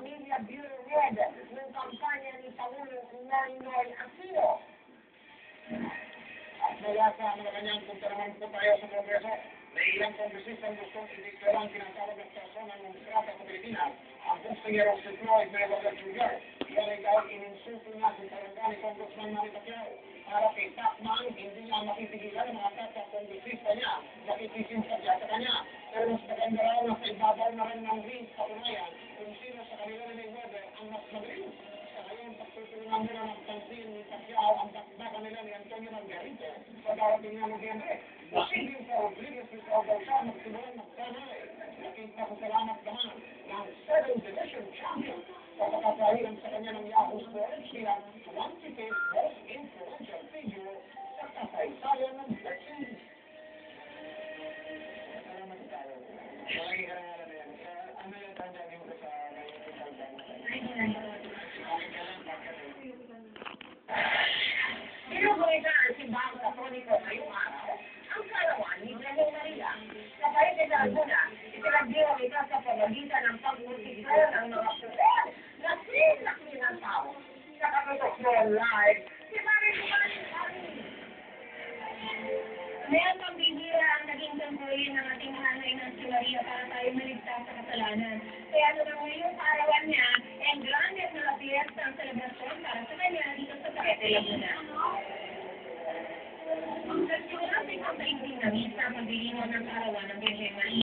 Pamilya Bureau Head ng kampanya ni Pangulong Noynoy Aquino. At mula sa mga kanyang punta naman po tayo sa Kongreso, may ilang kongresistang gustong idiklara ang tinatawag ng persona ng Strata sa Pilipinas, ang kongresero si Floyd Mayweather Jr. Iyan ay dahil ininsulto niya sa sarangga ni Congressman Manny Pacquiao. Para kay Pacman, hindi niya makipigilan ang mga kapwa-kongresista niya, nakikisimpatya sa kanya. Pero mas maganda raw na sa ibabaw na rin ng ring patunayan kung sino sa kanila ni Mayweather ang mas magaling. Sa ngayon, pagtutulungan nila ng pansin ni Pacquiao ang bakbakan nila ni Antonio Margarito sa darating na Nobyembre. Posibleng sa Rodriguez ni Saudal siya magsimulang magsanay. Nakita ko salamat naman ng 7th Division Champion sa pagkasahiran sa kanya ng Yahoo Sports bilang 25th most influential figure sa kasaysayan ng boxing. Salamat tayo. Maraming karangalan na yan. Ano yung tandaan mo sa Binubuhay ang simbang Katoliko ngayong araw ang karawan ni Glenn Maria. Sa pagkakasal muna, itinagdiwang ito sa pamagitan ng pagmultiply ng mga pulis na sinakli ng tao. Sa katutok mo live, si Marie Dumanin. Ngayon, pambibira ang naging tungkulin ng ating hanay ng si Maria para tayo maligtas sa kasalanan. Kaya naman ngayong kaarawan niya, ang grande na fiesta ang selebrasyon para sa kanya dito sa Paquete, Laguna. Ang nagsimula sa isang taigting na misa, pagdilino ng kaarawan ng Virgin Maria.